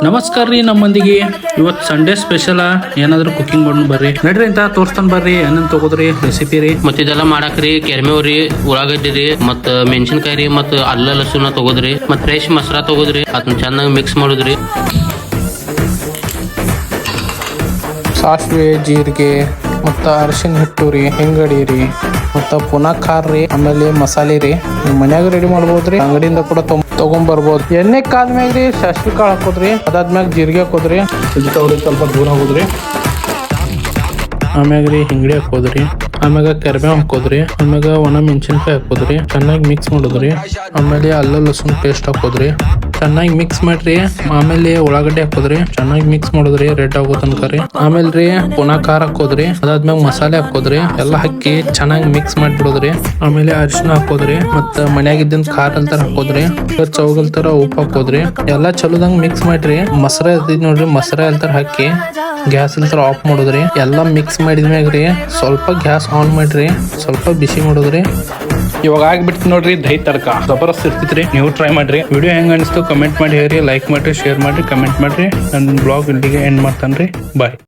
ನಮಸ್ಕಾರ ರೀ ನಮ್ಮ ಮಂದಿಗೆ ಇವತ್ತು ಸಂಡೇ ಸ್ಪೆಷಲ್ ಏನಾದ್ರು ಕುಕಿಂಗ್ ಮಾಡೋಣ ಬರ್ರಿ ನಡ್ರಿ ಅಂತ ತೋರಿಸ್ತಾನ ಬರ್ರಿ ಏನೇನ್ ತಗೋದ್ರಿ ರೆಸಿಪಿ ರೀ ಮತ್ತ ಇದೆಲ್ಲ ಮಾಡಾಕ್ರಿ ಕೆರ್ಮೇವ್ರಿ ಉಳ್ಳಾಗಡ್ಡಿ ರೀ ಮತ್ತ ಮೆಣಸಿನಕಾಯಿ ರೀ ಮತ್ತ ಅಲ್ಲ ಲಸೂನ ತಗೋದ್ರಿ ಮತ್ತ ಫ್ರೆಶ್ ಮಸಾಲಾ ತಗೋದ್ರಿ ಅದನ್ನ ಚೆನ್ನಾಗಿ ಮಿಕ್ಸ್ ಮಾಡುದ್ರಿ. ಸಾಸಿವೆ ಜೀರಿಗೆ ಮತ್ತು ಅರಿಶಿನ ಹಿಟ್ಟು ರೀ ಹಿಂಗಡಿ ರೀ ಮತ್ತು ಪುನಃ ಖಾರ ರೀ ಆಮೇಲೆ ಮಸಾಲೆ ರೀ ನೀವು ಮನ್ಯಾಗ ರೆಡಿ ಮಾಡ್ಬೋದ್ರಿ ಅಂಗಡಿಯಿಂದ ಕೂಡ ತಗೊಂಡ್ಬರ್ಬೋದು. ಎಣ್ಣೆ ಕಾದ್ಮ್ಯಾಗ ರೀ ಸಾಸಿವೆ ಕಾಳು ಹಾಕೋದ್ರಿ ಅದಾದ್ಮ್ಯಾಗ ಜೀರಿಗೆ ಹಾಕೋದ್ರಿ ಸ್ವಲ್ಪ ದೂರ ಹೋಗೋದ್ರಿ ಆಮ್ಯಾಗ ರೀ ಹಿಂಗಡಿ ಹಾಕೋದ್ರಿ ಆಮ್ಯಾಗ ಕರಿಬೇವು ಹಾಕೋದ್ರಿ ಆಮ್ಯಾಗ ಒಣ ಮೆಣಸಿನ್ಕಾಯಿ ಹಾಕೋದ್ರಿ ಚೆನ್ನಾಗಿ ಮಿಕ್ಸ್ ಮಾಡೋದ್ರಿ ಆಮೇಲೆ ಅಲ್ಲ ಲಸೂನ್ ಪೇಸ್ಟ್ ಹಾಕೋದ್ರಿ ಚೆನ್ನಾಗಿ ಮಿಕ್ಸ್ ಮಾಡ್ರಿ ಆಮೇಲೆ ಉಳ್ಳಾಗಡ್ಡಿ ಹಾಕೋದ್ರಿ ಚೆನ್ನಾಗಿ ಮಿಕ್ಸ್ ಮಾಡೋದ್ರಿ ರೆಡ್ ಆಗೋ ತನಕ ರೀ ಆಮೇಲೆ ರೀ ಪುನಃ ಖಾರ ಹಾಕೋದ್ರಿ ಅದಾದ್ಮ್ಯಾಗ ಮಸಾಲೆ ಹಾಕೋದ್ರಿ ಎಲ್ಲ ಹಾಕಿ ಚೆನ್ನಾಗಿ ಮಿಕ್ಸ್ ಮಾಡಿಬಿಡೋದ್ರಿ ಆಮೇಲೆ ಅರಿಶಿನ ಹಾಕೋದ್ರಿ ಮತ್ತ ಮನ್ಯಾಗ ಇದ್ದಂತ ಖಾರ ಅಂತಾರ ಹಾಕೋದ್ರಿ ಚೌಗಲ್ ತರ ಉಪ್ಪು ಹಾಕೋದ್ರಿ ಎಲ್ಲಾ ಚಲೋದಂಗ್ ಮಿಕ್ಸ್ ಮಾಡ್ರಿ ಮೊಸರ ಇರ್ತೈತಿ ನೋಡ್ರಿ ಮೊಸರ ಅಂತಾರ ಹಾಕಿ ಗ್ಯಾಸ್ ಅಂತಾರ ಆಫ್ ಮಾಡೋದ್ರಿ ಎಲ್ಲಾ ಮಿಕ್ಸ್ ಮಾಡಿದ್ಮ್ಯಾಗ ರೀ ಸ್ವಲ್ಪ ಗ್ಯಾಸ್ ಆನ್ ಮಾಡ್ರಿ ಸ್ವಲ್ಪ ಬಿಸಿ ಮಾಡೋದ್ರಿ. ಇವಾಗ ಆಗ್ಬಿಡ್ತು ನೋಡ್ರಿ ದಹಿ ತಡ್ಕ ಜಬರದಸ್ತ್ ಇರ್ತೈತ್ರಿ. ನೀವು ಟ್ರೈ ಮಾಡ್ರಿ. ವಿಡಿಯೋ ಹೆಂಗ ಅನಿಸ್ತು ಕಮೆಂಟ್ ಮಾಡಿ ಹೇಳ್ರಿ, ಲೈಕ್ ಮಾಡ್ರಿ, ಶೇರ್ ಮಾಡ್ರಿ, ಕಮೆಂಟ್ ಮಾಡ್ರಿ. ನನ್ನ ಬ್ಲಾಗ್ ಇಲ್ಲಿಗೆ ಎಂಡ್ ಮಾಡ್ತಾನ್ರಿ. ಬಾಯ್.